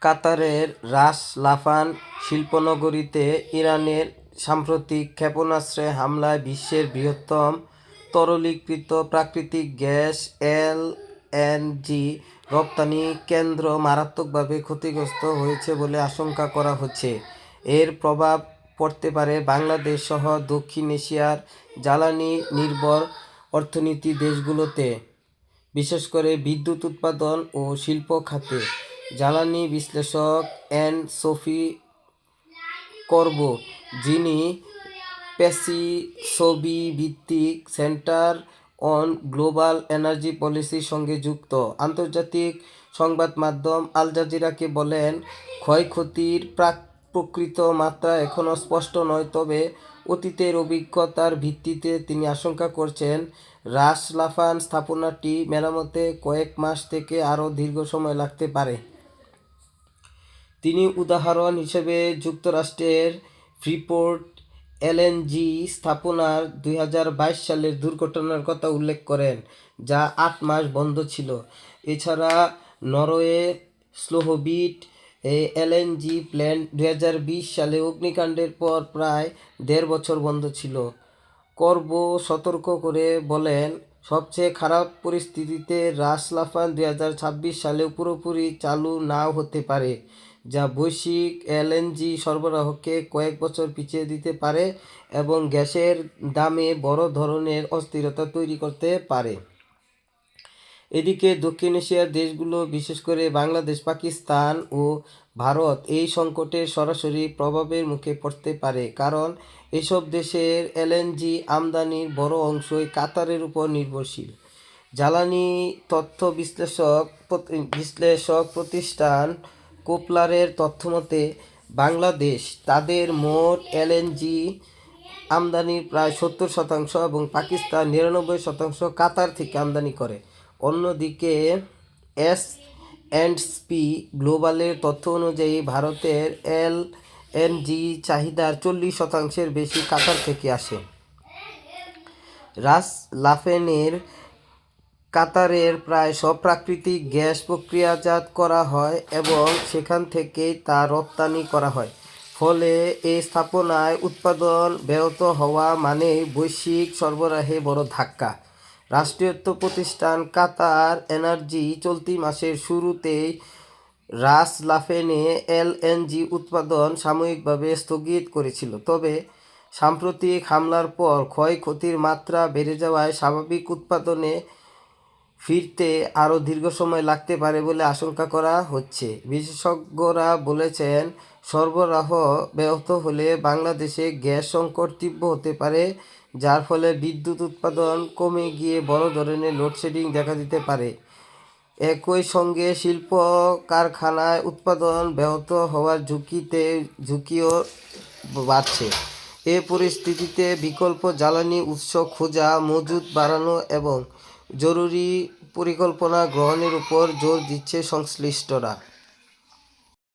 কাতারের রাস লাফান শিল্পনগরীতে ইরানের সাম্প্রতিক ক্ষেপণাস্ত্রে হামলায় বিশ্বের বৃহত্তম তরলীকৃত প্রাকৃতিক গ্যাস এলএনজি রপ্তানি কেন্দ্র মারাত্মকভাবে ক্ষতিগ্রস্ত হয়েছে বলে আশঙ্কা করা হচ্ছে। এর প্রভাব পড়তে পারে বাংলাদেশ সহ দক্ষিণ এশিয়ার জ্বালানি নির্ভর অর্থনীতি দেশগুলোতে, বিশেষ করে বিদ্যুৎ উৎপাদন ও শিল্প খাতে। জ্বালানি বিশ্লেষক এন সোফি করবো, যিনি প্যাসিসোবি ভিত্তিক সেন্টার অন গ্লোবাল এনার্জি পলিসির সঙ্গে যুক্ত, আন্তর্জাতিক সংবাদ মাধ্যম আল জাজিরাকে বলেন, ক্ষয়ক্ষতির প্রকৃত মাত্রা এখনও স্পষ্ট নয়, তবে অতীতের অভিজ্ঞতার ভিত্তিতে তিনি আশঙ্কা করছেন রাস লাফান স্থাপনাটি মেরামতে কয়েক মাস থেকে আরও দীর্ঘ সময় লাগতে পারে। তিনি উদাহরণ হিসেবে যুক্তরাষ্ট্রের ফ্রিপোর্ট এলএনজি স্থাপনার 2022 সালের দুর্ঘটনার কথা উল্লেখ করেন, যা 8 মাস বন্ধ ছিল। এছাড়া নরওয়ে স্লোহবিট এলএনজি প্ল্যান্ট 2020 সালে অগ্নিকাণ্ডের পর প্রায় 1.5 বছর বন্ধ ছিল। করবো সতর্ক করে বলেন, সবচেয়ে খারাপ পরিস্থিতিতে রাস লাফান 2026 সালে পুরোপুরি চালু নাও হতে পারে, যা বৈশ্বিক এলএনজি সরবরাহকে কয়েক বছর পিছিয়ে দিতে পারে এবং গ্যাসের দামে বড় ধরনের অস্থিরতা তৈরি করতে পারে। এদিকে দক্ষিণ এশিয়ার দেশগুলো, বিশেষ করে বাংলাদেশ, পাকিস্তান ও ভারত এই সংকটের সরাসরি প্রভাবের মুখে পড়তে পারে, কারণ এসব দেশের এলএনজি আমদানির বড় অংশই কাতারের উপর নির্ভরশীল। জ্বালানি তথ্য বিশ্লেষক প্রতিষ্ঠান কোপলারের তথ্যমতে, বাংলাদেশ তাদের মোট এলএনজি আমদানির প্রায় 70% এবং পাকিস্তান 99% কাতার থেকে আমদানি করে। অন্যদিকে এস&পি গ্লোবালের তথ্য অনুযায়ী ভারতের এলএনজি চাহিদার 40%-এর বেশি কাতার থেকে আসে। রাস লাফানের কাতারের প্রায় সব প্রাকৃতিক গ্যাস প্রক্রিয়াজাত করা হয় এবং সেখান থেকেই তা রপ্তানি করা হয়। ফলে এই স্থাপনায় উৎপাদন ব্যাহত হওয়া মানেই বৈশ্বিক সরবরাহে বড় ধাক্কা। রাষ্ট্রায়ত্ত প্রতিষ্ঠান কাতার এনার্জি চলতি মাসের শুরুতেই রাস লাফানে এলএনজি উৎপাদন সাময়িকভাবে স্থগিত করেছিল, তবে সাম্প্রতিক হামলার পর ক্ষয়ক্ষতির মাত্রা বেড়ে যাওয়ায় স্বাভাবিক উৎপাদনে ফিরতে আরও দীর্ঘ সময় লাগতে পারে বলে আশঙ্কা করা হচ্ছে। বিশেষজ্ঞরা বলেছেন, সরবরাহ ব্যাহত হলে বাংলাদেশে গ্যাস সংকট তীব্র হতে পারে, যার ফলে বিদ্যুৎ উৎপাদন কমে গিয়ে বড় ধরনের লোডশেডিং দেখা দিতে পারে। একই সঙ্গে শিল্প কারখানায় উৎপাদন ব্যাহত হওয়ার ঝুঁকিও বাড়ছে। এ পরিস্থিতিতে বিকল্প জ্বালানি উৎস খোঁজা, মজুত বাড়ানো এবং জরুরি পরিকল্পনা গ্রহণের উপর জোর দিচ্ছে সংশ্লিষ্টরা।